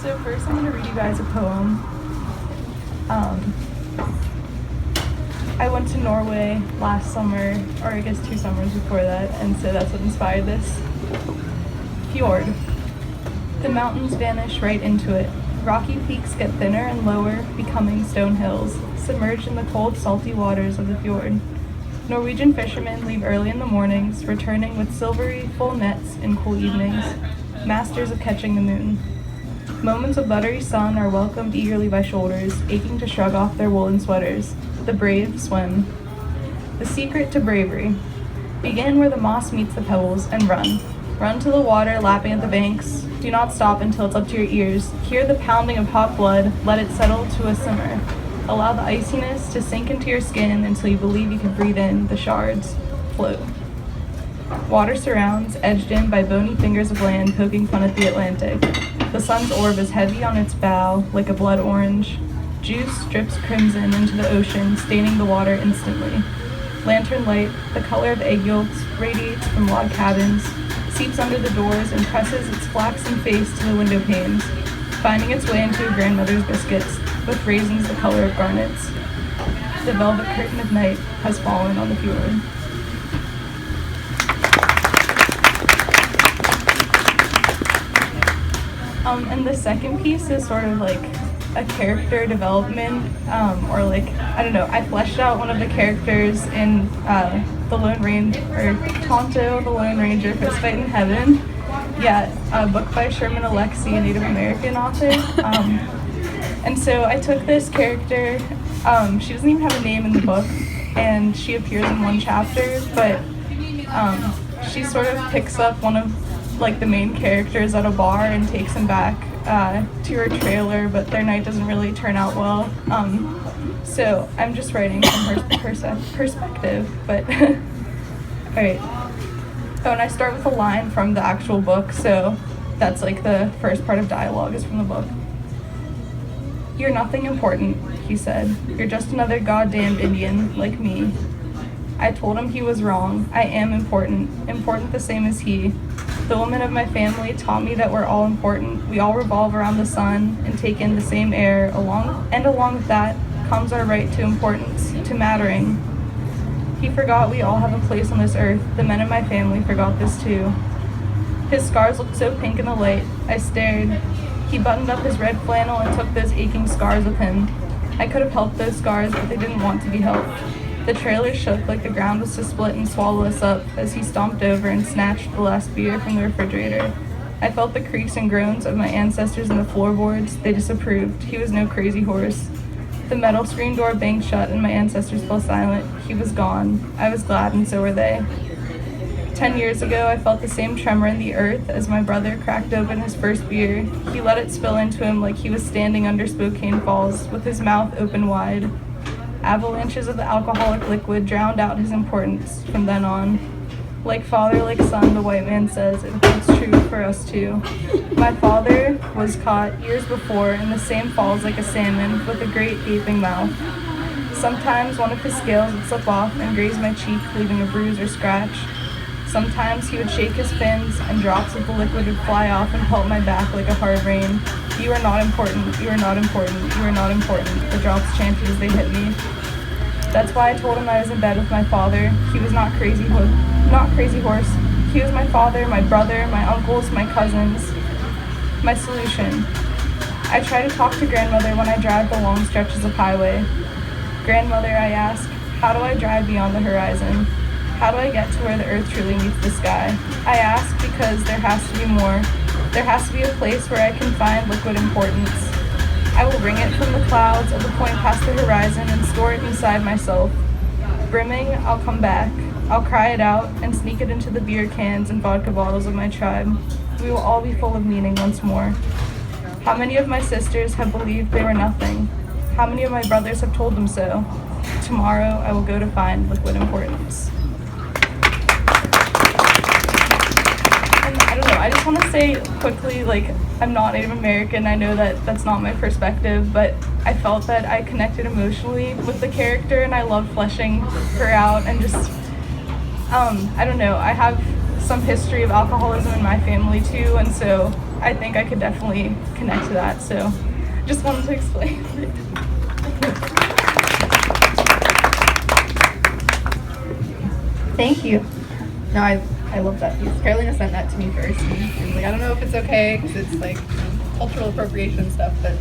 So first I'm going to read you guys a poem. I went to Norway last summer, or I guess 2 summers before that, and so that's what inspired this. Fjord. The mountains vanish right into it. Rocky peaks get thinner and lower, becoming stone hills, submerged in the cold, salty waters of the fjord. Norwegian fishermen leave early in the mornings, returning with silvery, full nets in cool evenings, masters of catching the moon. Moments of buttery sun are welcomed eagerly by shoulders, aching to shrug off their woolen sweaters. The brave swim. The secret to bravery. Begin where the moss meets the pebbles and run. Run to the water, lapping at the banks. Do not stop until it's up to your ears. Hear the pounding of hot blood. Let it settle to a simmer. Allow the iciness to sink into your skin until you believe you can breathe in the shards. Float. Water surrounds, edged in by bony fingers of land poking fun at the Atlantic. The sun's orb is heavy on its bow, like a blood orange. Juice drips crimson into the ocean, staining the water instantly. Lantern light, the color of egg yolks, radiates from log cabins, seeps under the doors and presses its flaxen face to the window panes, finding its way into a grandmother's biscuits, with raisins the color of garnets. The velvet curtain of night has fallen on the fjord. And the second piece is sort of like a character development, or like, I don't know, I fleshed out one of the characters in The Lone Ranger, or Tonto, The Lone Ranger, Fist Fight in Heaven. Yeah, a book by Sherman Alexie, a Native American author. And so I took this character, she doesn't even have a name in the book, and she appears in one chapter, but she sort of picks up one of like the main characters at a bar and takes him back to her trailer, but their night doesn't really turn out well. So I'm just writing from her perspective, but alright. Oh, and I start with a line from the actual book, so that's like the first part of dialogue is from the book. "You're nothing important," he said. "You're just another goddamned Indian, like me." I told him he was wrong. I am important the same as he. The women of my family taught me that we're all important. We all revolve around the sun and take in the same air. Along with that comes our right to importance, to mattering. He forgot we all have a place on this earth. The men in my family forgot this too. His scars looked so pink in the light. I stared. He buttoned up his red flannel and took those aching scars with him. I could have helped those scars, but they didn't want to be helped. The trailer shook like the ground was to split and swallow us up as he stomped over and snatched the last beer from the refrigerator. I felt the creaks and groans of my ancestors in the floorboards. They disapproved. He was no crazy horse. The metal screen door banged shut and my ancestors fell silent. He was gone. I was glad, and so were they. 10 years ago, I felt the same tremor in the earth as my brother cracked open his first beer. He let it spill into him like he was standing under Spokane Falls with his mouth open wide. Avalanches of the alcoholic liquid drowned out his importance from then on. Like father, like son, the white man says, it holds true for us too. My father was caught years before in the same falls like a salmon with a great gaping mouth. Sometimes one of his scales would slip off and graze my cheek, leaving a bruise or scratch. Sometimes he would shake his fins and drops of the liquid would fly off and pelt my back like a hard rain. You are not important, you are not important, you are not important, the drops chanted as they hit me. That's why I told him I was in bed with my father. He was not crazy horse. He was my father, my brother, my uncles, my cousins. My solution. I try to talk to grandmother when I drive the long stretches of highway. Grandmother, I ask, how do I drive beyond the horizon? How do I get to where the earth truly meets the sky? I ask because there has to be more. There has to be a place where I can find liquid importance. I will wring it from the clouds of the point past the horizon and store it inside myself. Brimming, I'll come back. I'll cry it out and sneak it into the beer cans and vodka bottles of my tribe. We will all be full of meaning once more. How many of my sisters have believed they were nothing? How many of my brothers have told them so? Tomorrow, I will go to find liquid importance. I just want to say quickly, like, I'm not Native American. I know that that's not my perspective, but I felt that I connected emotionally with the character and I loved fleshing her out and just, I don't know, I have some history of alcoholism in my family too, and so I think I could definitely connect to that. So just wanted to explain. Thank you. No, I love that piece. Carolina sent that to me first. And I was like, I don't know if it's okay because it's like cultural appropriation stuff, but